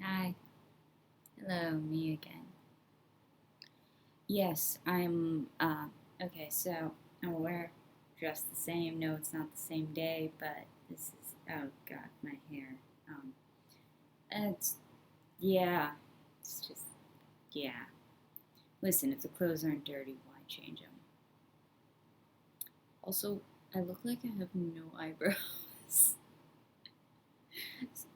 Hi. Hello, me again. Yes, okay, so I'm aware, dressed the same. No, it's not the same day, but this is, oh god, my hair. Um, it's, yeah, it's just, yeah. Listen, if the clothes aren't dirty, why change them? Also, I look like I have no eyebrows.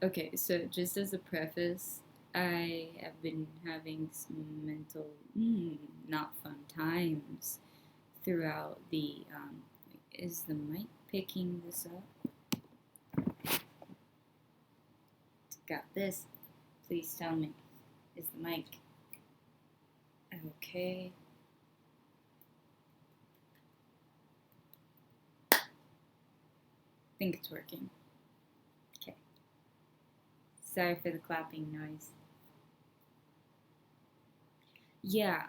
Okay, so just as a preface, I have been having some mental, not fun times throughout the. Is the mic picking this up? Got this. Please tell me. Is the mic okay? Think it's working. Okay. Sorry for the clapping noise. Yeah,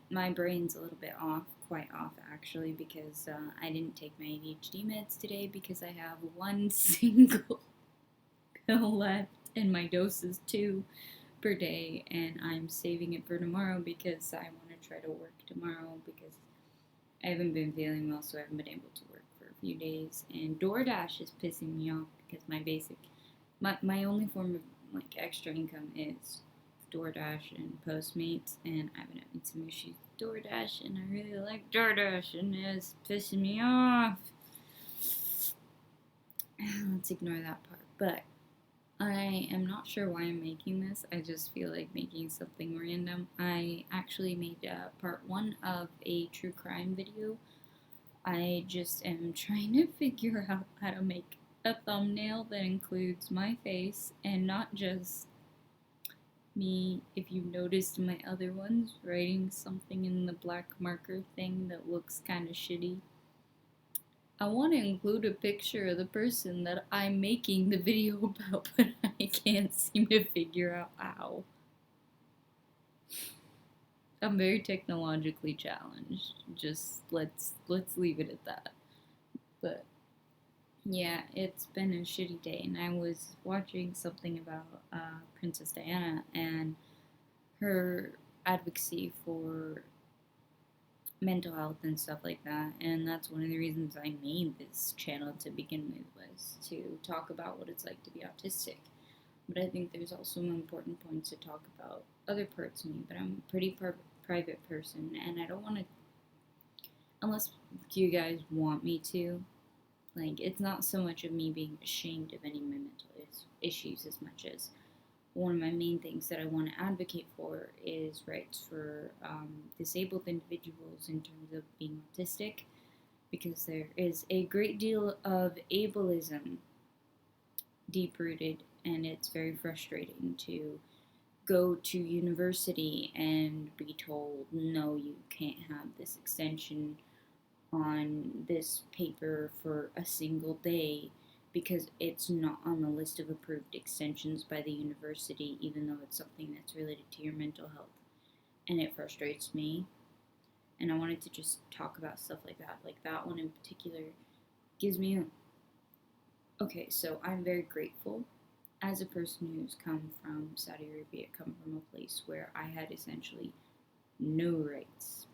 my brain's a little bit off, quite off actually, because I didn't take my ADHD meds today because I have one single pill left and my dose is 2 per day, and I'm saving it for tomorrow because I want to try to work tomorrow because I haven't been feeling well, so I haven't been able to work for a few days. And DoorDash is pissing me off because my only form of like extra income is DoorDash and Postmates, and I've been having some issues with DoorDash, and I really like DoorDash, and it's pissing me off. Let's ignore that part. But I am not sure why I'm making this. I just feel like making something random. I actually made part one of a true crime video. I just am trying to figure out how to make a thumbnail that includes my face and not just me. If you noticed my other ones, writing something in the black marker thing that looks kind of shitty. I want to include a picture of the person that I'm making the video about, but I can't seem to figure out how. I'm very technologically challenged. Just let's leave it at that. But yeah, it's been a shitty day, and I was watching something about Princess Diana and her advocacy for mental health and stuff like that, and that's one of the reasons I made this channel to begin with, was to talk about what it's like to be autistic. But I think there's also important points to talk about other parts of me, but I'm a pretty private person, and I don't want to, unless you guys want me to, like, it's not so much of me being ashamed of any of my mental issues as much as one of my main things that I want to advocate for is rights for disabled individuals in terms of being autistic, because there is a great deal of ableism deep rooted, and it's very frustrating to go to university and be told, no, you can't have this extension on this paper for a single day because it's not on the list of approved extensions by the university, even though it's something that's related to your mental health. And it frustrates me. And I wanted to just talk about stuff like that. Like that one in particular gives me okay, so I'm very grateful as a person who's come from Saudi Arabia, come from a place where I had essentially no rights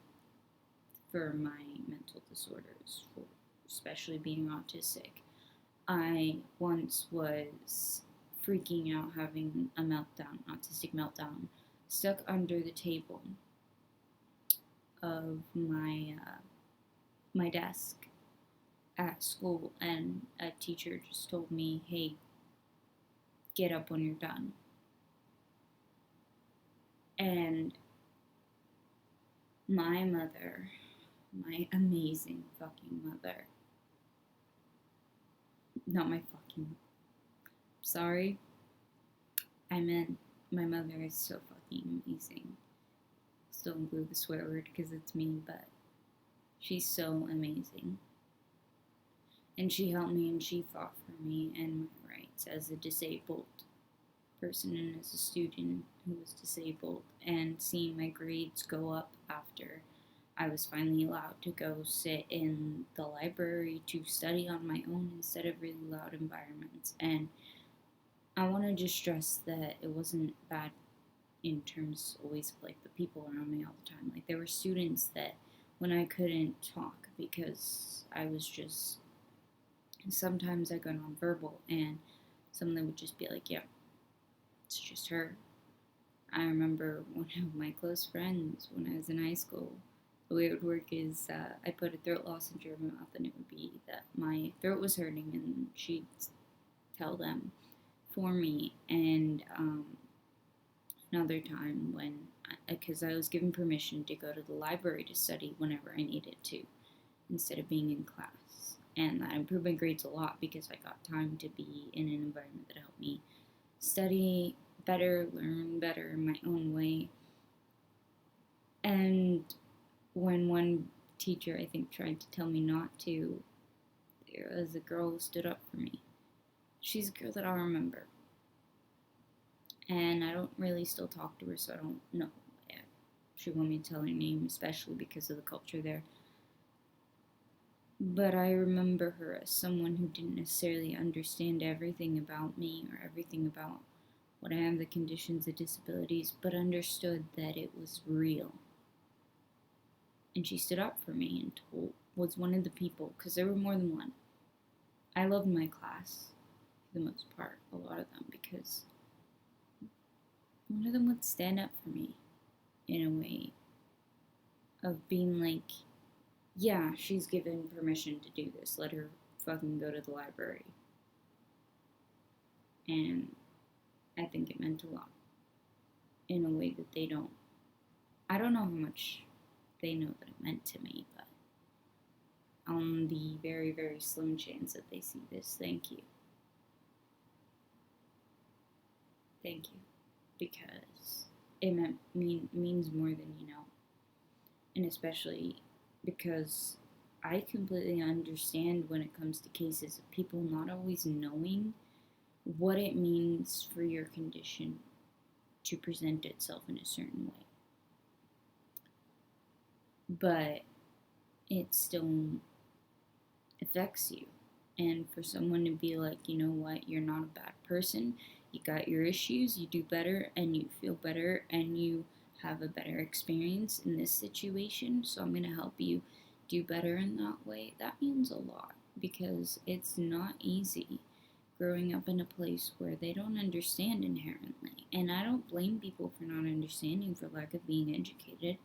for my mental disorders, for especially being autistic. I once was freaking out, having a meltdown, autistic meltdown, stuck under the table of my desk at school, and a teacher just told me, "Hey, get up when you're done." And my mother, my amazing fucking mother, not my fucking, sorry, I meant my mother is so fucking amazing. Still include the swear word because it's mean, but she's so amazing. And she helped me and she fought for me and my rights as a disabled person and as a student who was disabled, and seeing my grades go up after I was finally allowed to go sit in the library to study on my own instead of really loud environments. And I want to just stress that it wasn't bad in terms always of like the people around me all the time. Like there were students that when I couldn't talk because I was just sometimes I got nonverbal and some of them would just be like, "Yeah, it's just her." I remember one of my close friends when I was in high school. The way it would work is I put a throat lozenge in my mouth, and it would be that my throat was hurting, and she'd tell them for me. And another time when, because I was given permission to go to the library to study whenever I needed to, instead of being in class. And that improved my grades a lot because I got time to be in an environment that helped me study better, learn better in my own way. And when one teacher, I think, tried to tell me not to, there was a girl who stood up for me. She's a girl that I'll remember. And I don't really still talk to her, so I don't know if she want me to tell her name, especially because of the culture there. But I remember her as someone who didn't necessarily understand everything about me or everything about what I have, the conditions, the disabilities, but understood that it was real. And she stood up for me and was one of the people, because there were more than one. I loved my class for the most part, a lot of them, because one of them would stand up for me in a way of being like, yeah, she's given permission to do this. Let her fucking go to the library. And I think it meant a lot in a way that they don't. I don't know how much they know that it meant to me, but on the very, very slim chance that they see this, thank you. Thank you. Because it means more than you know. And especially because I completely understand when it comes to cases of people not always knowing what it means for your condition to present itself in a certain way. But it still affects you. And for someone to be like, you know what, you're not a bad person, you got your issues, you do better, and you feel better, and you have a better experience in this situation, so I'm going to help you do better in that way, that means a lot, because it's not easy growing up in a place where they don't understand inherently. And I don't blame people for not understanding for lack of being educated.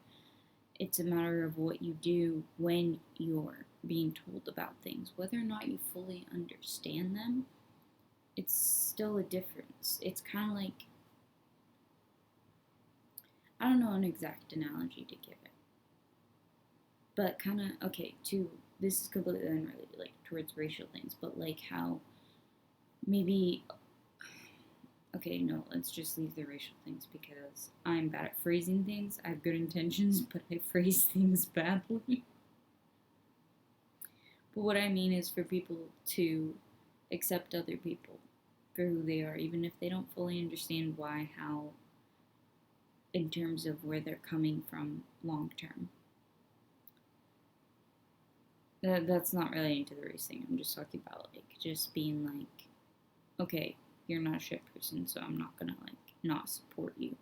It's a matter of what you do when you're being told about things. Whether or not you fully understand them, it's still a difference. It's kind of like, I don't know an exact analogy to give it, but kind of, okay, this is completely unrelated, like, towards racial things, but like how maybe, okay, no, let's just leave the racial things because I'm bad at phrasing things. I have good intentions, but I phrase things badly. But what I mean is for people to accept other people for who they are, even if they don't fully understand why, how, in terms of where they're coming from long term. That's not relating to the race thing. I'm just talking about like just being like, okay, you're not a shit person, so I'm not gonna like not support you.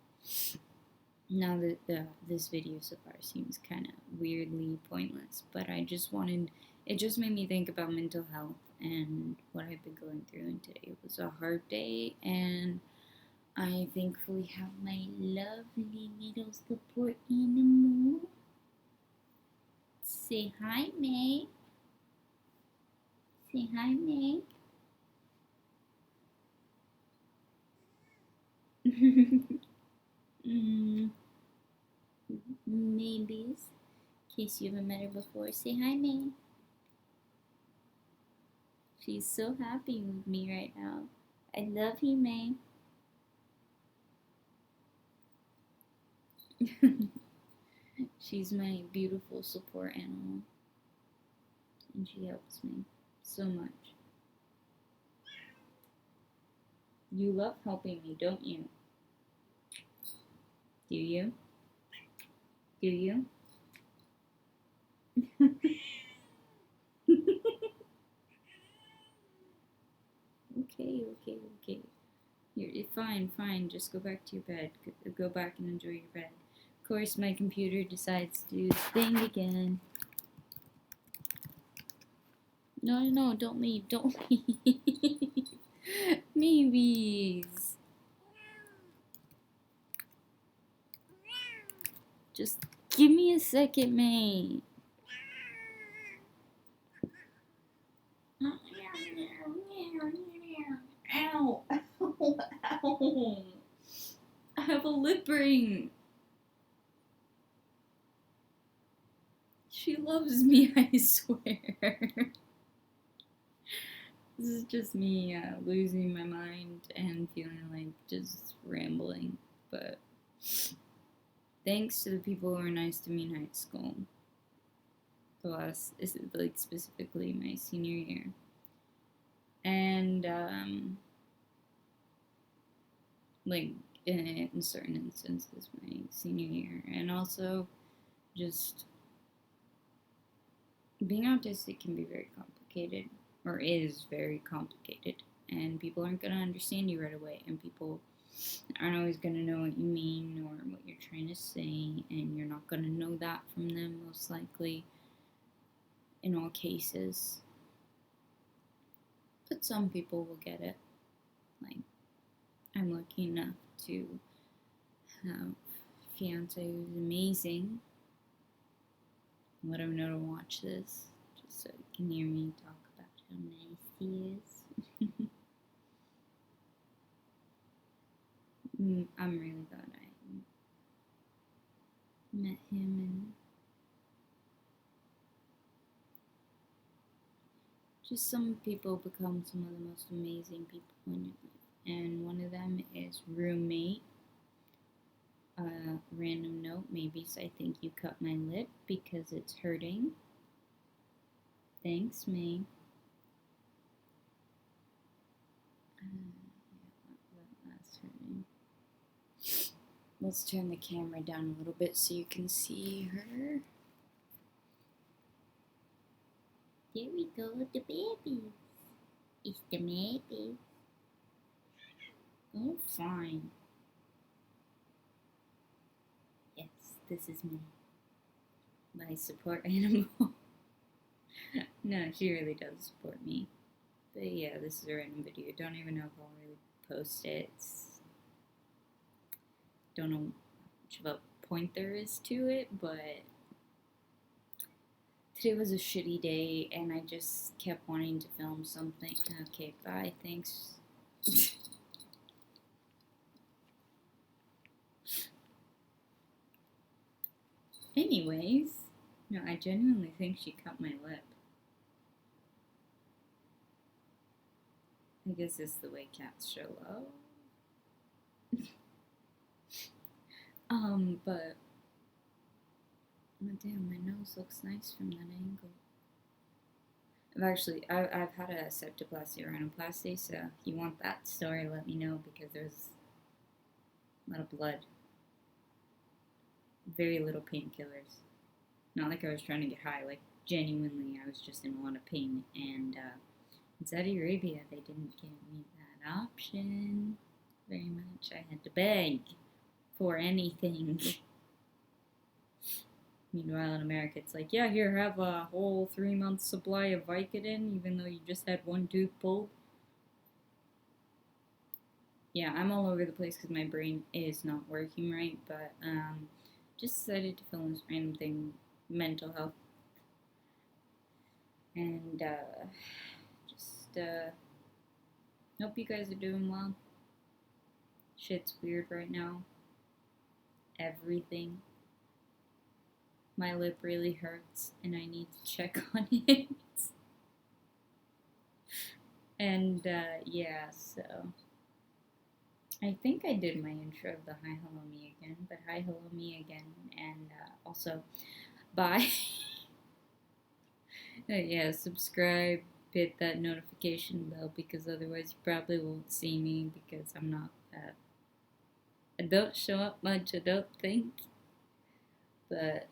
Now that this video so far seems kind of weirdly pointless, but I just wanted, it just made me think about mental health and what I've been going through, and today was a hard day, and I thankfully have my lovely little support animal. Say hi, May. Say hi, May. Maybes. In case you haven't met her before, say hi, May. She's so happy with me right now. I love you, May. She's my beautiful support animal, and she helps me so much. You love helping me, don't you? Do you? Do you? Okay. You're fine, fine. Just go back to your bed. Go back and enjoy your bed. Of course, my computer decides to do the thing again. No, don't leave. Don't leave. Maybes. Just give me a second, mate. Ow. Ow. Ow. I have a lip ring. She loves me, I swear. This is just me losing my mind and feeling like just rambling. But thanks to the people who were nice to me in high school. The last, like specifically my senior year. And like in certain instances my senior year. And also just being autistic can be very complicated, or is very complicated, and people aren't going to understand you right away, and people aren't always going to know what you mean or what you're trying to say, and you're not going to know that from them most likely in all cases. But some people will get it. Like, I'm lucky enough to have a fiance who's amazing. Let him know to watch this, just so you can hear me talk about how nice he is. I'm really glad I met him, and just some people become some of the most amazing people in your life. And one of them is roommate. Random note, maybe I think you cut my lip because it's hurting. Thanks, May. That's hurting. Let's turn the camera down a little bit so you can see her. There we go, the baby. It's the baby. Oh, fine. Yes, this is me. My support animal. No, she really does support me. But yeah, this is a random video. Don't even know if I'll really post it. Don't know much of a point there is to it, but today was a shitty day and I just kept wanting to film something. Okay, bye, thanks. Anyways, no, I genuinely think she cut my lip. I guess it's the way cats show love. But oh, damn, my nose looks nice from that angle. I've had a septoplasty or rhinoplasty, so if you want that story, let me know, because there's a lot of blood. Very little painkillers. Not like I was trying to get high, like genuinely I was just in a lot of pain, and in Saudi Arabia they didn't give me that option very much. I had to beg for anything. Meanwhile in America it's like, yeah, here, have a whole 3 months supply of Vicodin even though you just had one tooth pulled. Yeah, I'm all over the place because my brain is not working right, but just decided to film this random thing, mental health, and just hope you guys are doing well. Shit's weird right now. Everything. My lip really hurts and I need to check on it. And yeah, so I think I did my intro of the Hi Hello Me Again, but hi hello me again, and also bye. Yeah, subscribe, hit that notification bell, because otherwise you probably won't see me because I'm not that. I don't show up much, I don't think. But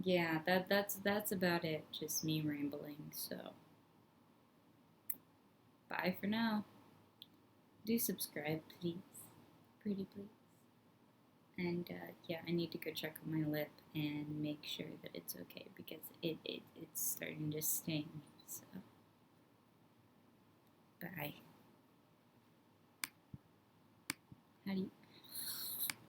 yeah, that's about it. Just me rambling. So bye for now. do subscribe, please. Pretty please. And yeah, I need to go check on my lip and make sure that it's okay because it's starting to sting. So, bye. How do you